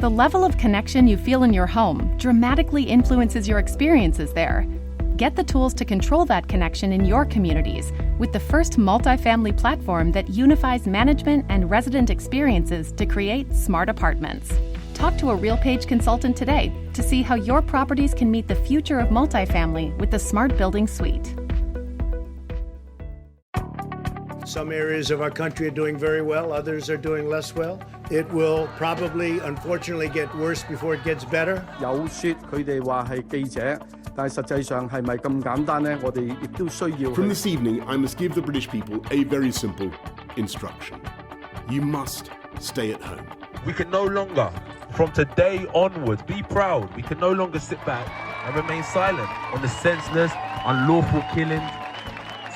The level of connection you feel in your home dramatically influences your experiences there. Get the tools to control that connection in your communities with the first multifamily platform that unifies management and resident experiences to create smart apartments. Talk to a RealPage consultant today to see how your properties can meet the future of multifamily with the Smart Building Suite. Some areas of our country are doing very well, others are doing less well. It will probably, unfortunately, get worse before it gets better. 有說佢哋話係記者，但係實際上係咪咁簡單呢？我哋亦都需要。From this evening, I must give the British people a very simple instruction. You must stay at home. We can no longer, from today onwards, be proud. We can no longer sit back and remain silent on the senseless, unlawful killing,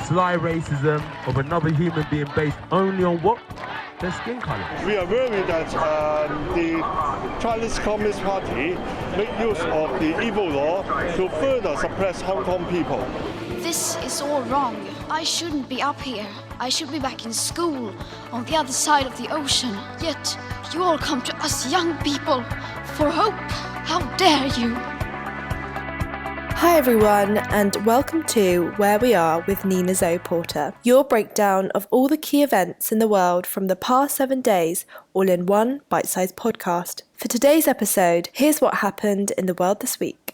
sly racism of another human being based only on what? Their skin color. We are worried that the Chinese Communist Party make use of the evil law to further suppress Hong Kong people. This is all wrong. I shouldn't be up here. I should be back in school on the other side of the ocean. Yet you all come to us young people for hope. How dare you? Hi everyone, and welcome to Where We Are with Nina Zoe Porter, your breakdown of all the key events in the world from the past 7 days, all in one bite-sized podcast. For today's episode, here's what happened in the world this week.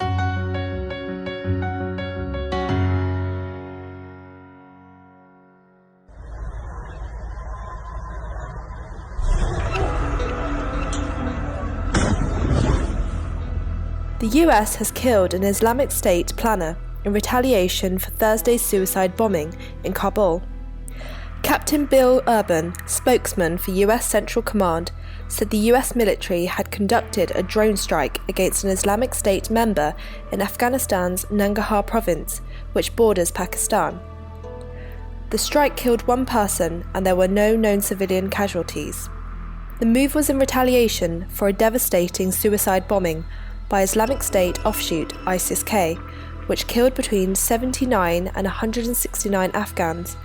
The US has killed an Islamic State planner in retaliation for Thursday's suicide bombing in Kabul. Captain Bill Urban, spokesman for US Central Command, said the US military had conducted a drone strike against an Islamic State member in Afghanistan's Nangarhar province, which borders Pakistan. The strike killed one person and there were no known civilian casualties. The move was in retaliation for a devastating suicide bombing by Islamic State offshoot ISIS-K, which killed between 79 and 169 Afghans,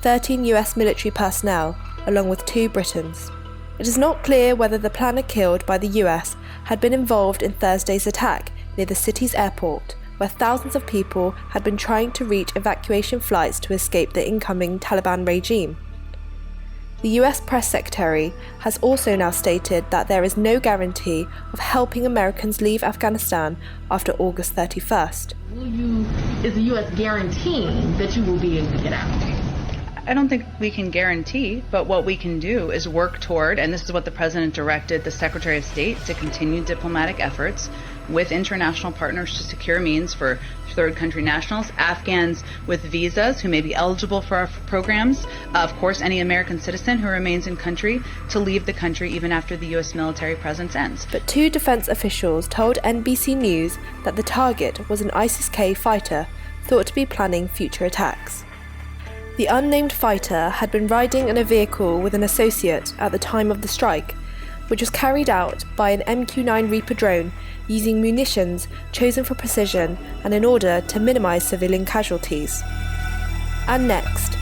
13 US military personnel, along with 2 Britons. It is not clear whether the planner killed by the US had been involved in Thursday's attack near the city's airport, where thousands of people had been trying to reach evacuation flights to escape the incoming Taliban regime. The US press secretary has also now stated that there is no guarantee of helping Americans leave Afghanistan after August 31st. Is the US guaranteeing that you will be able to get out? I don't think we can guarantee, but what we can do is work toward, and this is what the President directed the Secretary of State to continue diplomatic efforts with international partners to secure means for third country nationals, Afghans with visas who may be eligible for our programs, of course any American citizen who remains in country to leave the country even after the US military presence ends. But 2 defense officials told NBC News that the target was an ISIS-K fighter thought to be planning future attacks. The unnamed fighter had been riding in a vehicle with an associate at the time of the strike, which was carried out by an MQ-9 Reaper drone using munitions chosen for precision and in order to minimize civilian casualties. And next.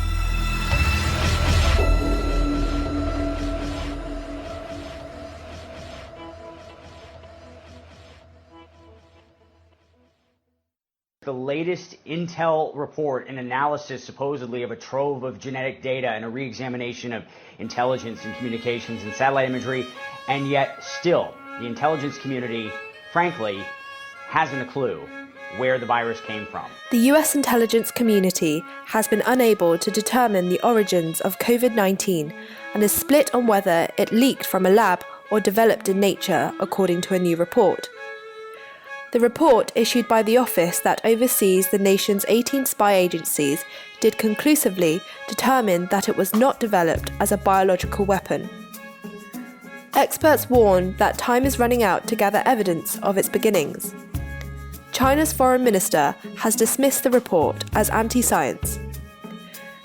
The latest intel report and analysis supposedly of a trove of genetic data and a re-examination of intelligence and communications and satellite imagery, and yet still the intelligence community, frankly, hasn't a clue where the virus came from. The US intelligence community has been unable to determine the origins of COVID-19 and is split on whether it leaked from a lab or developed in nature, according to a new report. The report issued by the office that oversees the nation's 18 spy agencies did conclusively determine that it was not developed as a biological weapon. Experts warn that time is running out to gather evidence of its beginnings. China's foreign minister has dismissed the report as anti-science.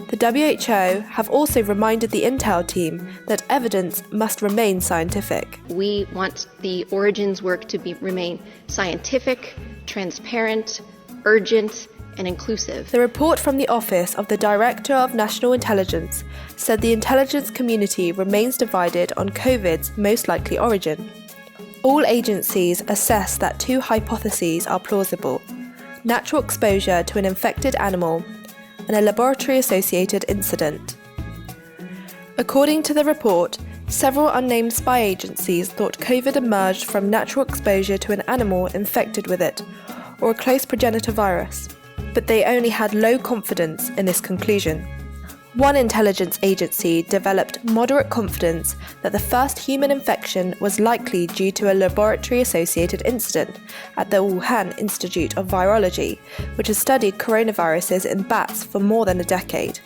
The WHO have also reminded the intel team that evidence must remain scientific. We want the origins work to remain scientific, transparent, urgent, and inclusive. The report from the Office of the Director of National Intelligence said the intelligence community remains divided on COVID's most likely origin. All agencies assess that two hypotheses are plausible: natural exposure to an infected animal and a laboratory-associated incident. According to the report, several unnamed spy agencies thought COVID emerged from natural exposure to an animal infected with it, or a close progenitor virus, but they only had low confidence in this conclusion. One intelligence agency developed moderate confidence that the first human infection was likely due to a laboratory-associated incident at the Wuhan Institute of Virology, which has studied coronaviruses in bats for more than a decade.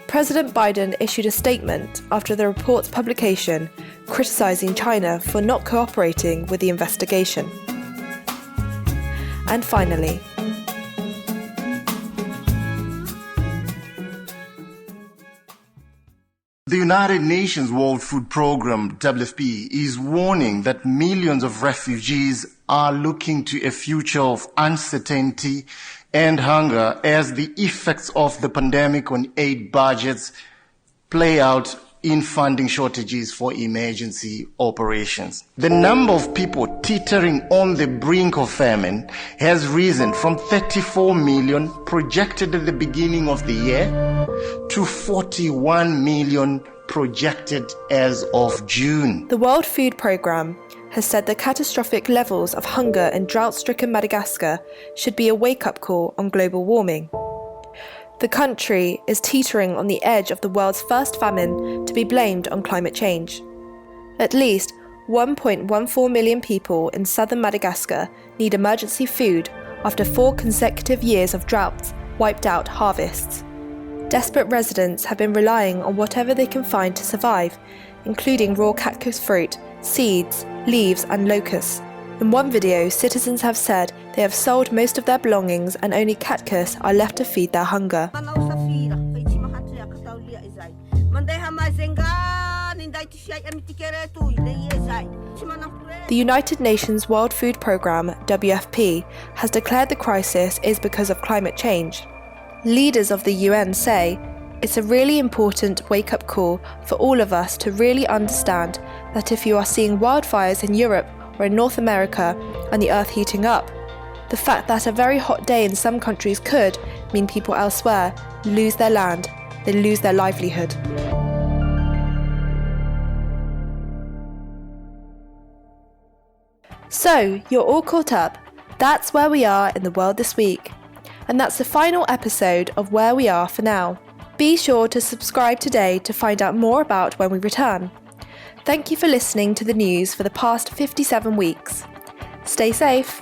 President Biden issued a statement after the report's publication, criticizing China for not cooperating with the investigation. And finally, the United Nations World Food Programme, WFP, is warning that millions of refugees are looking to a future of uncertainty and hunger as the effects of the pandemic on aid budgets play out in funding shortages for emergency operations. The number of people teetering on the brink of famine has risen from 34 million projected at the beginning of the year to 41 million projected as of June. The World Food Programme has said the catastrophic levels of hunger in drought-stricken Madagascar should be a wake-up call on global warming. The country is teetering on the edge of the world's first famine to be blamed on climate change. At least 1.14 million people in southern Madagascar need emergency food after 4 consecutive years of droughts wiped out harvests. Desperate residents have been relying on whatever they can find to survive, including raw cactus fruit, seeds, leaves and locusts. In one video, citizens have said they have sold most of their belongings and only cactus are left to feed their hunger. The United Nations World Food Programme, WFP, has declared the crisis is because of climate change. Leaders of the UN say it's a really important wake-up call for all of us to really understand that if you are seeing wildfires in Europe or in North America and the earth heating up, the fact that a very hot day in some countries could mean people elsewhere lose their land, they lose their livelihood. So, you're all caught up. That's where we are in the world this week. And that's the final episode of Where We Are for now. Be sure to subscribe today to find out more about when we return. Thank you for listening to the news for the past 57 weeks. Stay safe.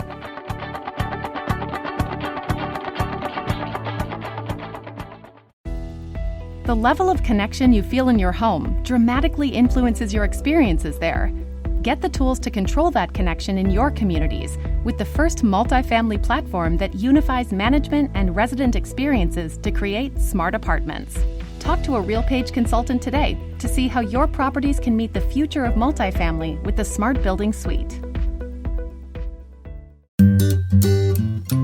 The level of connection you feel in your home dramatically influences your experiences there. Get the tools to control that connection in your communities with the first multifamily platform that unifies management and resident experiences to create smart apartments. Talk to a RealPage consultant today to see how your properties can meet the future of multifamily with the Smart Building Suite.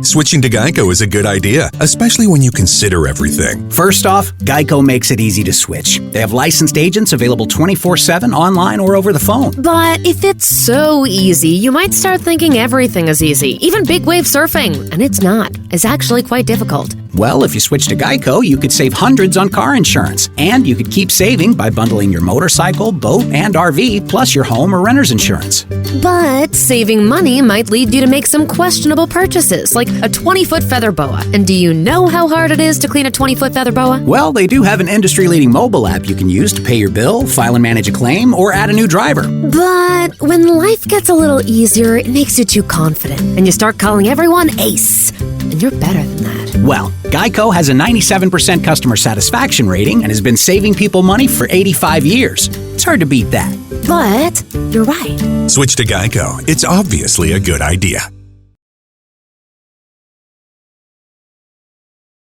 Switching to Geico is a good idea, especially when you consider everything. First off, Geico makes it easy to switch. They have licensed agents available 24/7 online or over the phone. But if it's so easy, you might start thinking everything is easy, even big wave surfing. And it's not. It's actually quite difficult. Well, if you switch to Geico, you could save hundreds on car insurance. And you could keep saving by bundling your motorcycle, boat, and RV, plus your home or renter's insurance. But saving money might lead you to make some questionable purchases, like a 20-foot feather boa. And do you know how hard it is to clean a 20-foot feather boa? Well, they do have an industry-leading mobile app you can use to pay your bill, file and manage a claim, or add a new driver. But when life gets a little easier, it makes you too confident, and you start calling everyone Ace. And you're better than that. Well, Geico has a 97% customer satisfaction rating and has been saving people money for 85 years. It's hard to beat that. But you're right. Switch to Geico. It's obviously a good idea.